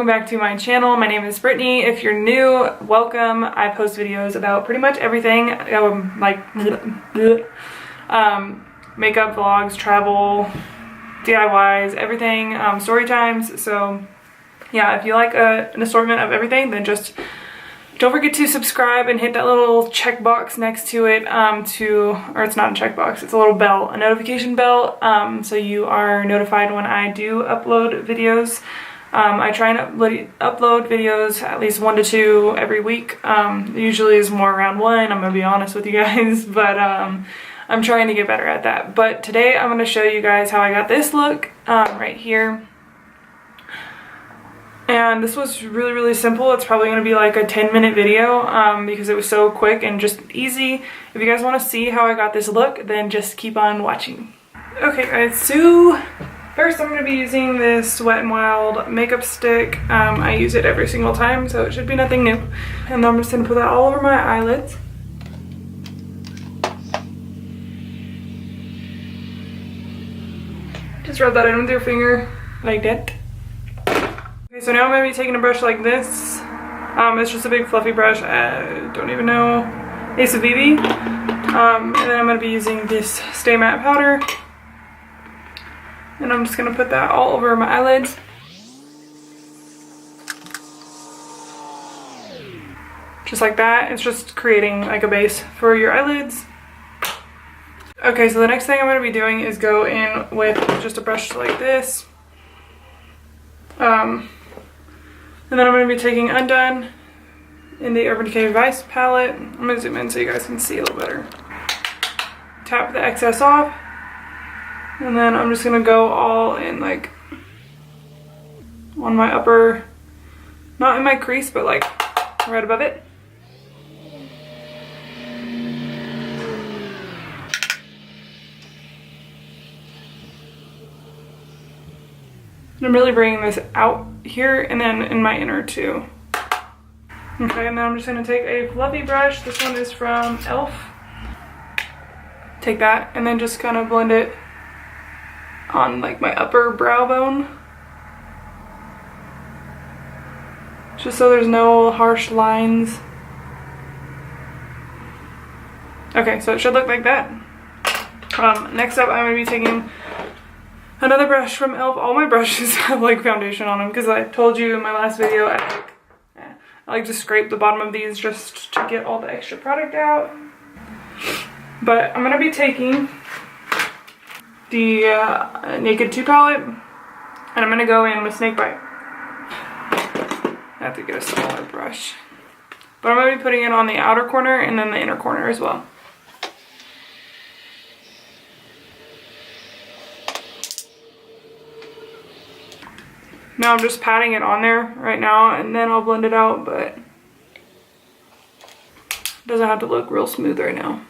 welcome back to my channel. My name is Brittney. If you're new, welcome. I post videos about pretty much everything, makeup, vlogs, travel, DIYs, everything, story times. So yeah, if you like an assortment of everything, then just don't forget to subscribe and hit that little checkbox next to it or it's not a checkbox, it's a little bell, a notification bell, so you are notified when I do upload videos. I try and upload videos at least 1 to 2 every week. Usually is more around 1, I'm gonna be honest with you guys, but I'm trying to get better at that. But today I'm gonna show you guys how I got this look right here. And this was really simple. It's probably gonna be like a 10-minute video because it was so quick and just easy. If you guys wanna see how I got this look, then just keep on watching. Okay guys, so first I'm gonna be using this Wet n Wild makeup stick. I use it every single time, so it should be nothing new. And then I'm just gonna put that all over my eyelids. Just rub that in with your finger, like that. Okay, so now I'm going to be taking a brush like this. It's just a big fluffy brush. I don't even know. Ace of BB. And then I'm going to be using this Stay Matte powder. And I'm just going to put that all over my eyelids. Just like that. It's just creating like a base for your eyelids. Okay, so the next thing I'm going to be doing is go in with just a brush like this. And then I'm going to be taking Undone in the Urban Decay Vice palette. I'm going to zoom in so you guys can see a little better. Tap the excess off. And then I'm just going to go all in like on my upper, not in my crease, but like right above it. And I'm really bringing this out here and then in my inner too. Okay, and then I'm just gonna take a fluffy brush. This one is from e.l.f. Take that and then just kind of blend it on like my upper brow bone. Just so there's no harsh lines. Okay, so it should look like that. Next up, I'm gonna be taking another brush from e.l.f. All my brushes have like foundation on them because I told you in my last video I like to scrape the bottom of these just to get all the extra product out. But I'm going to be taking the Naked 2 palette and I'm going to go in with Snakebite. I have to get a smaller brush. But I'm going to be putting it on the outer corner and then the inner corner as well. Now I'm just patting it on there right now and then I'll blend it out, but it doesn't have to look real smooth right now.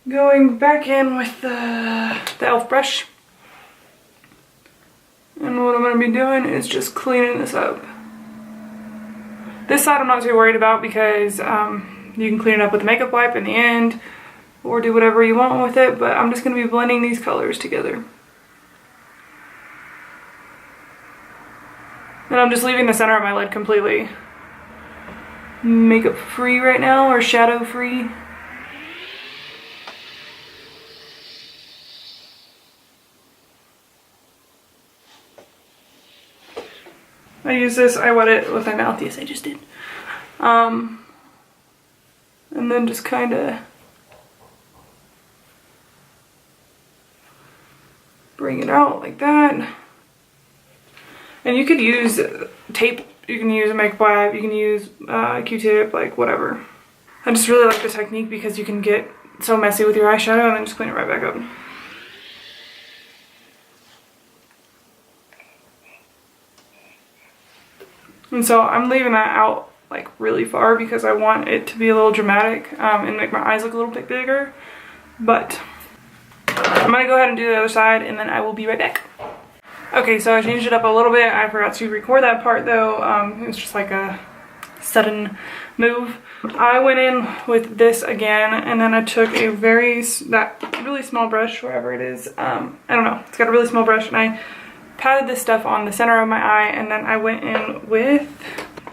Going back in with the e.l.f. brush. And what I'm going to be doing is just cleaning this up. This side I'm not too worried about because you can clean it up with a makeup wipe in the end or do whatever you want with it, but I'm just going to be blending these colors together. And I'm just leaving the center of my lid completely makeup free right now, or shadow free. I use this, I wet it with my mouth, yes I just did. And then just kind of bring it out like that. And you could use tape, you can use a makeup wipe, you can use a Q-tip, like whatever. I just really like the technique because you can get so messy with your eyeshadow and then just clean it right back up. And so I'm leaving that out like really far because I want it to be a little dramatic and make my eyes look a little bit bigger. But I'm gonna go ahead and do the other side and then I will be right back. Okay, so I changed it up a little bit. I forgot to record that part though. It was just like a sudden move. I went in with this again, and then I took that really small brush, wherever it is. I don't know. It's got a really small brush, and I patted this stuff on the center of my eye, and then I went in with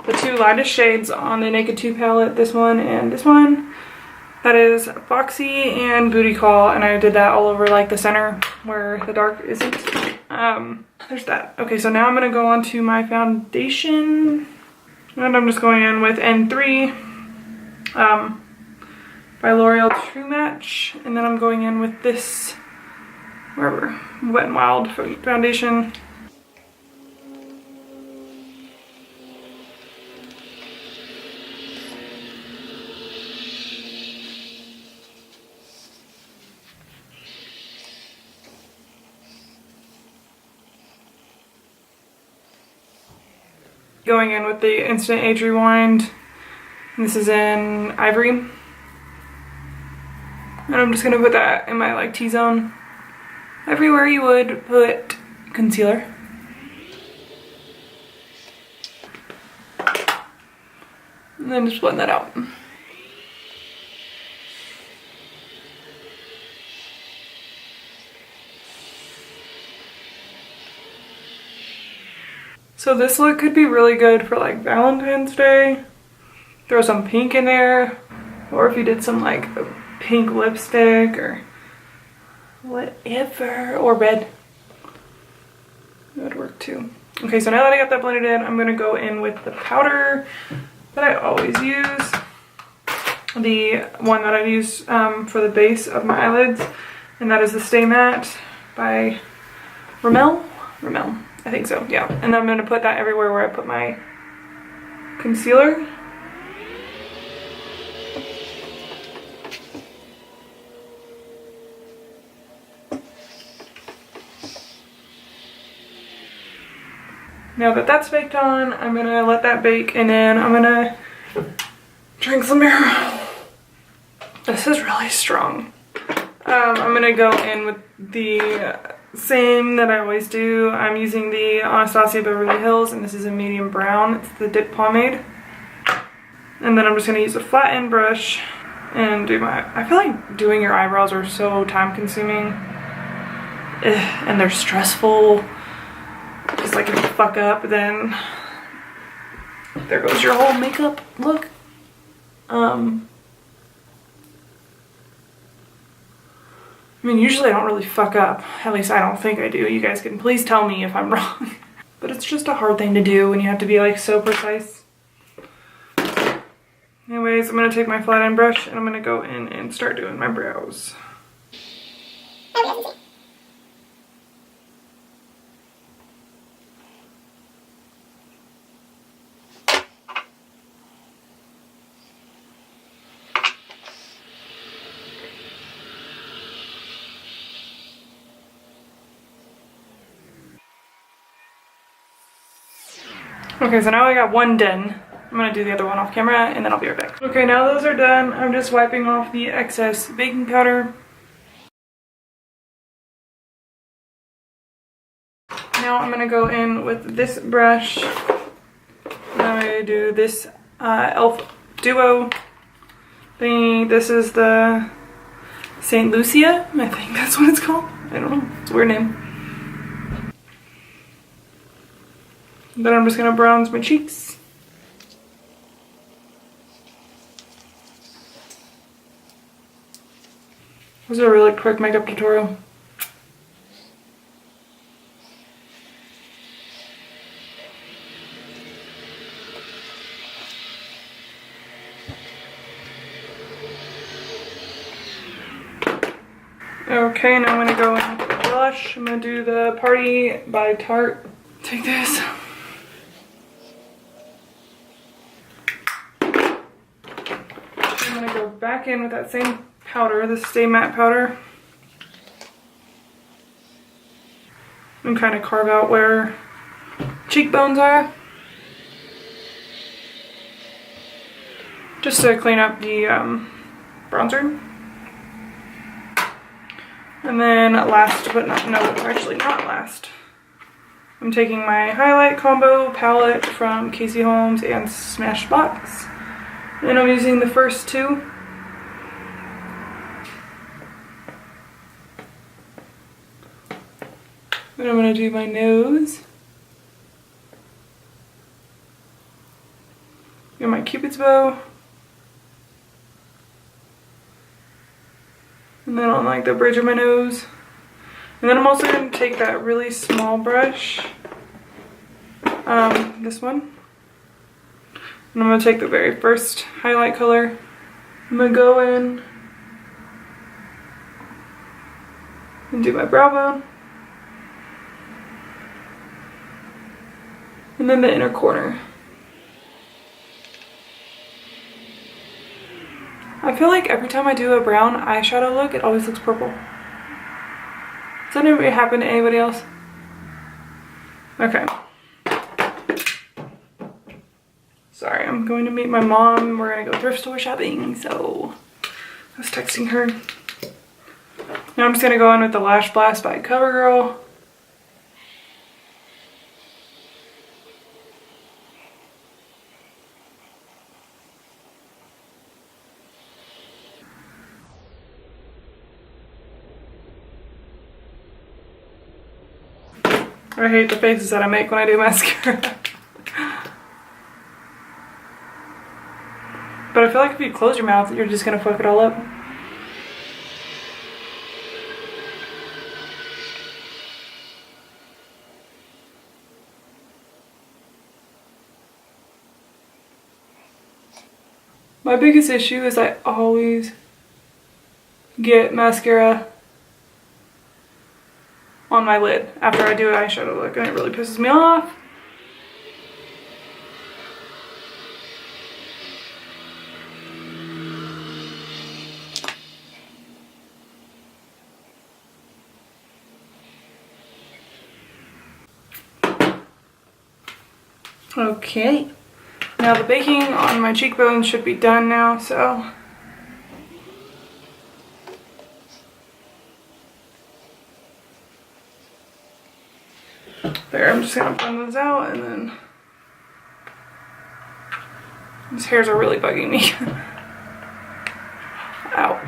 the two lightest shades on the Naked 2 palette, this one and this one. That is Foxy and Booty Call, and I did that all over like the center where the dark isn't. There's that. Okay, so now I'm gonna go on to my foundation, and I'm just going in with N3 by L'Oreal True Match, and then I'm going in with this wherever Wet n Wild foundation. Going in with the Instant Age Rewind. This is in Ivory. And I'm just gonna put that in my like T-zone. Everywhere you would put concealer. And then just blend that out. So this look could be really good for like Valentine's Day. Throw some pink in there. Or if you did some like pink lipstick or whatever. Or red. That would work too. Okay, so now that I got that blended in, I'm gonna go in with the powder that I always use. The one that I use for the base of my eyelids. And that is the Stay Matte by Rimmel. I think so, yeah. And then I'm gonna put that everywhere where I put my concealer. Now that that's baked on, I'm gonna let that bake, and then I'm gonna drink some beer. This is really strong. I'm gonna go in with the same that I always do. I'm using the Anastasia Beverly Hills, and this is a medium brown. It's the dip pomade. And then I'm just gonna use a flat end brush and do my, I feel like doing your eyebrows are so time consuming. And they're stressful. Just like if you fuck up, then there goes your whole makeup look. I mean, usually I don't really fuck up. At least I don't think I do. You guys can please tell me if I'm wrong. But it's just a hard thing to do when you have to be like so precise. Anyways, I'm gonna take my flat end brush and I'm gonna go in and start doing my brows. Okay, so now I got one done. I'm gonna do the other one off camera and then I'll be right back. Okay, now those are done. I'm just wiping off the excess baking powder. Now I'm gonna go in with this brush. I'm gonna do this e.l.f. Duo thingy. This is the St. Lucia. I think that's what it's called. I don't know. It's a weird name. Then I'm just gonna bronze my cheeks. This is a really quick makeup tutorial. Okay, now I'm gonna go in with the blush. I'm gonna do the Party by Tarte. Take this. I'm gonna go back in with that same powder, the Stay Matte powder, and kind of carve out where cheekbones are, just to clean up the bronzer. And then last but not, no, actually not last, I'm taking my highlight combo palette from Casey Holmes and Smashbox. And I'm using the first two. And I'm going to do my nose. And my Cupid's bow. And then on like the bridge of my nose. And then I'm also going to take that really small brush, this one. And I'm going to take the very first highlight color. I'm going to go in and do my brow bone. And then the inner corner. I feel like every time I do a brown eyeshadow look, it always looks purple. Does that ever happen to anybody else? Okay. Sorry, I'm going to meet my mom. We're gonna go thrift store shopping, so I was texting her. Now I'm just gonna go in with the Lash Blast by CoverGirl. I hate the faces that I make when I do mascara. But I feel like if you close your mouth, you're just gonna fuck it all up. My biggest issue is I always get mascara on my lid after I do an eyeshadow look, and it really pisses me off. Okay, now the baking on my cheekbones should be done now, so there, I'm just gonna blend those out, and then these hairs are really bugging me. Ow,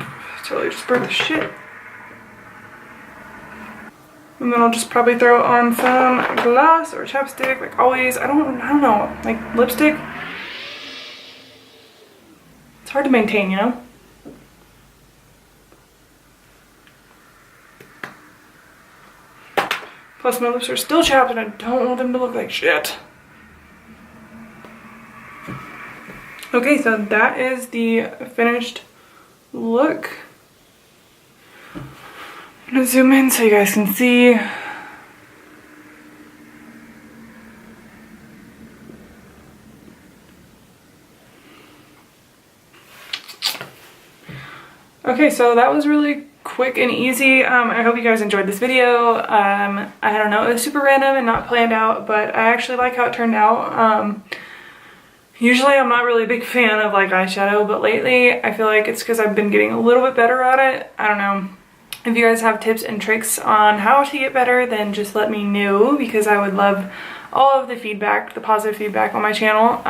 totally just burnt the shit. And then I'll just probably throw on some gloss or chapstick, like always. I don't know, like lipstick. It's hard to maintain, you know? Plus my lips are still chapped and I don't want them to look like shit. Okay, so that is the finished look. I'm gonna zoom in so you guys can see. Okay, so that was really quick and easy. I hope you guys enjoyed this video. I don't know, it was super random and not planned out, but I actually like how it turned out. Usually I'm not really a big fan of like eyeshadow, but lately I feel like it's because I've been getting a little bit better at it. I don't know. If you guys have tips and tricks on how to get better, then just let me know, because I would love all of the feedback, the positive feedback on my channel.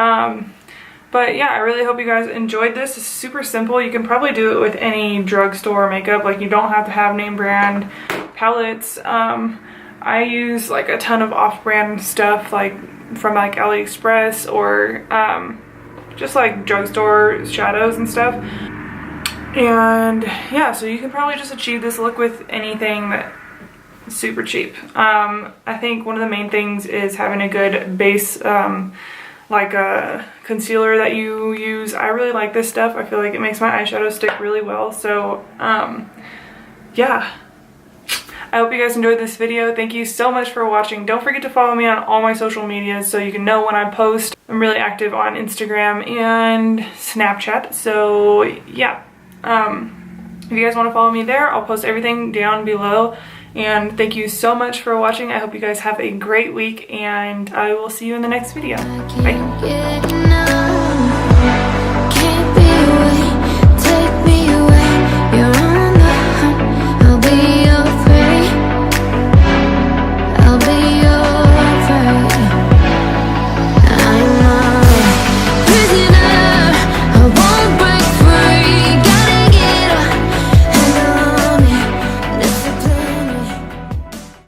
But yeah, I really hope you guys enjoyed this. It's super simple. You can probably do it with any drugstore makeup. Like, you don't have to have name brand palettes. I use like a ton of off-brand stuff, like from like AliExpress or just like drugstore shadows and stuff. And yeah, so you can probably just achieve this look with anything that's super cheap. I think one of the main things is having a good base, like a concealer that you use. I really like this stuff. I feel like it makes my eyeshadow stick really well. So yeah, I hope you guys enjoyed this video. Thank you so much for watching. Don't forget to follow me on all my social medias so you can know when I post. I'm really active on Instagram and Snapchat. So yeah. If you guys want to follow me there, I'll post everything down below. And thank you so much for watching. I hope you guys have a great week, and I will see you in the next video. Bye.